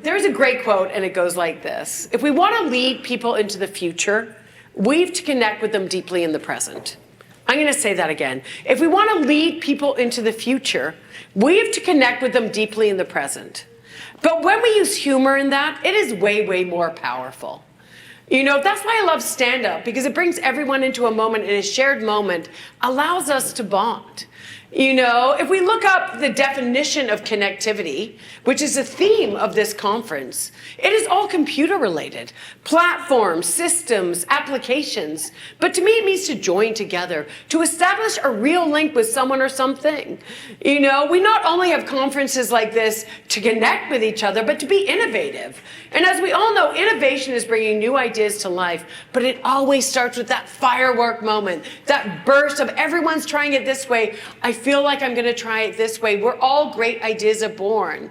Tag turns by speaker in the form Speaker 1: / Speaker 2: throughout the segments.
Speaker 1: There's a great quote, and it goes like this. If we want to lead people into the future, we have to connect with them deeply in the present. I'm going to say that again. If we want to lead people into the future, we have to connect with them deeply in the present. But when we use humor in that, it is way, way more powerful. You know, that's why I love stand-up, because it brings everyone into a moment, and a shared moment allows us to bond. You know, if we look up the definition of connectivity, which is a theme of this conference, it is all computer related. Platforms, systems, applications. But to me, it means to join together, to establish a real link with someone or something. You know, we not only have conferences like this to connect with each other, but to be innovative. And as we all know, innovation is bringing new ideas to life, but it always starts with that firework moment, that burst of everyone's trying it this way. I feel like I'm going to try it this way. Where all great ideas are born,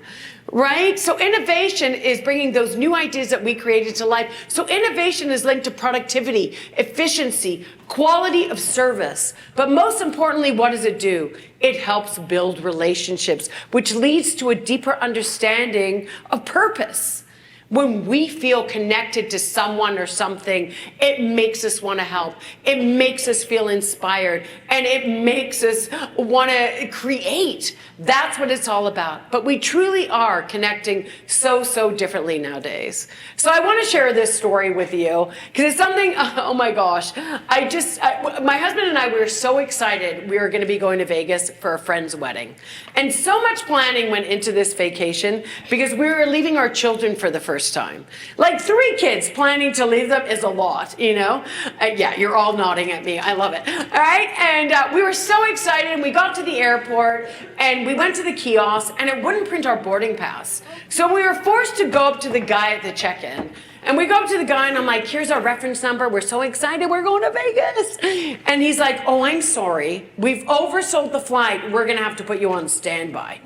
Speaker 1: right? So innovation is bringing those new ideas that we created to life. So innovation is linked to productivity, efficiency, quality of service. But most importantly, what does it do? It helps build relationships, which leads to a deeper understanding of purpose. When we feel connected to someone or something, it makes us want to help. It makes us feel inspired, and it makes us want to create. That's what it's all about. But we truly are connecting so differently nowadays. So I want to share this story with you because it's something, oh my gosh. My husband and I, we were so excited. We were going to be going to Vegas for a friend's wedding. And so much planning went into this vacation because we were leaving our children for the first time. Like 3 kids, planning to leave them is a lot, you know? Yeah, you're all nodding at me. I love it. All right? And we were so excited, and we got to the airport, and we went to the kiosk, and it wouldn't print our boarding pass. So we were forced to go up to the guy at the check-in. And we go up to the guy, and I'm like, here's our reference number. We're so excited. We're going to Vegas. And he's like, oh, I'm sorry. We've oversold the flight. We're going to have to put you on standby.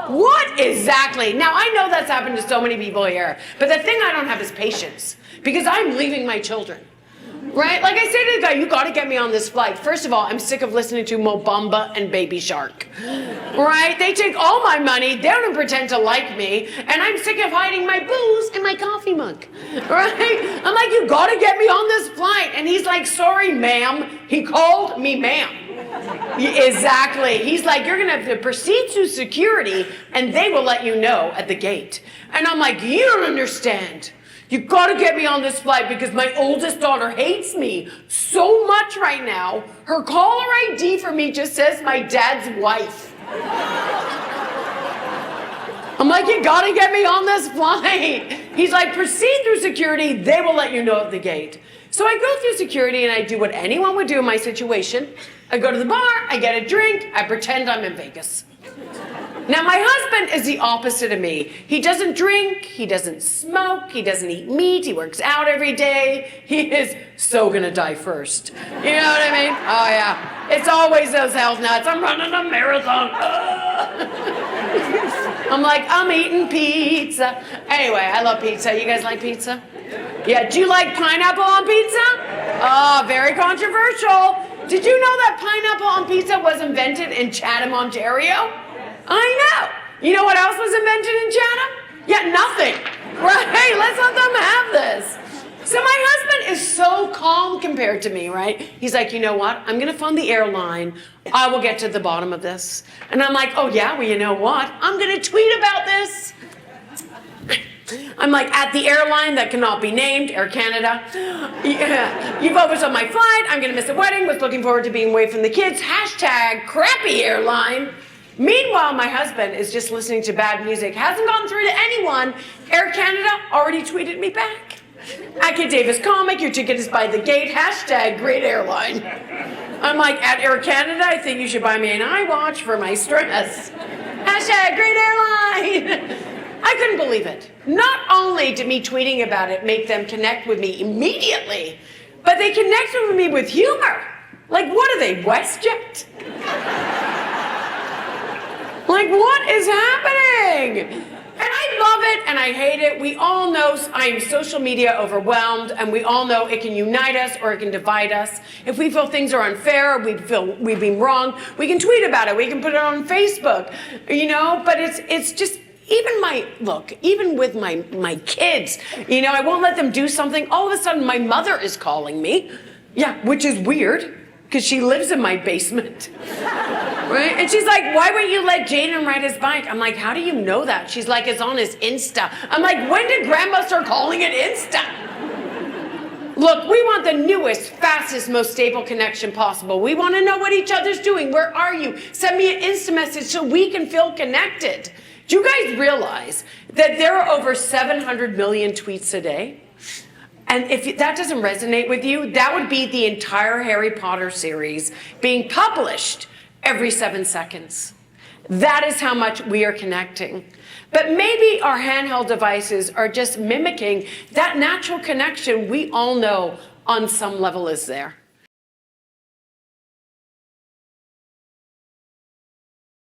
Speaker 1: What exactly? Now, I know that's happened to so many people here. But the thing I don't have is patience. Because I'm leaving my children. Right? Like I say to the guy, you got to get me on this flight. First of all, I'm sick of listening to Mo Bamba and Baby Shark. Right? They take all my money. They don't pretend to like me. And I'm sick of hiding my booze in my coffee mug. Right? I'm like, you got to get me on this flight. And he's like, sorry, ma'am. He called me ma'am. Exactly. He's like, you're going to have to proceed through security, and they will let you know at the gate. And I'm like, you don't understand. You got to get me on this flight because my oldest daughter hates me so much right now. Her caller ID for me just says my dad's wife. I'm like, you got to get me on this flight. He's like, proceed through security. They will let you know at the gate. So I go through security, and I do what anyone would do in my situation. I go to the bar, I get a drink, I pretend I'm in Vegas. Now, my husband is the opposite of me. He doesn't drink, he doesn't smoke, he doesn't eat meat, he works out every day. He is so gonna die first. You know what I mean? Oh yeah, it's always those health nuts. I'm running a marathon. I'm like, I'm eating pizza. Anyway, I love pizza. You guys like pizza? Yeah, do you like pineapple on pizza? Oh, very controversial. Did you know that pineapple on pizza was invented in Chatham, Ontario? I know. You know what else was invented in Chatham? Yeah, nothing. Right? Let's let them have this. So my husband is so calm compared to me, right? He's like, you know what? I'm going to phone the airline. I will get to the bottom of this. And I'm like, oh yeah, well, you know what? I'm going to tweet about this. I'm like, at the airline that cannot be named, Air Canada. Yeah, you've oversold my flight. I'm going to miss the wedding. Was looking forward to being away from the kids. #, crappy airline. Meanwhile, my husband is just listening to bad music. Hasn't gone through to anyone. Air Canada already tweeted me back. At KateDavis comic, your ticket is by the gate. # great airline. I'm like, at Air Canada, I think you should buy me an iWatch for my stress. # great airline. I couldn't believe it. Not only did me tweeting about it make them connect with me immediately, but they connected with me with humor. Like, what are they, WestJet? Like, what is happening? And I love it and I hate it. We all know I am social media overwhelmed, and we all know it can unite us or it can divide us. If we feel things are unfair, or we feel we've been wrong, we can tweet about it. We can put it on Facebook, you know, but it's just even with my kids, I won't let them do something. All of a sudden, my mother is calling me. Yeah, which is weird because she lives in my basement. Right? And she's like, why won't you let Jaden ride his bike? I'm like, how do you know that? She's like, it's on his Insta. I'm like, when did Grandma start calling it Insta? Look, we want the newest, fastest, most stable connection possible. We want to know what each other's doing. Where are you? Send me an Insta message so we can feel connected. Do you guys realize that there are over 700 million tweets a day? And if that doesn't resonate with you, that would be the entire Harry Potter series being published every 7 seconds. That is how much we are connecting. But maybe our handheld devices are just mimicking that natural connection we all know on some level is there.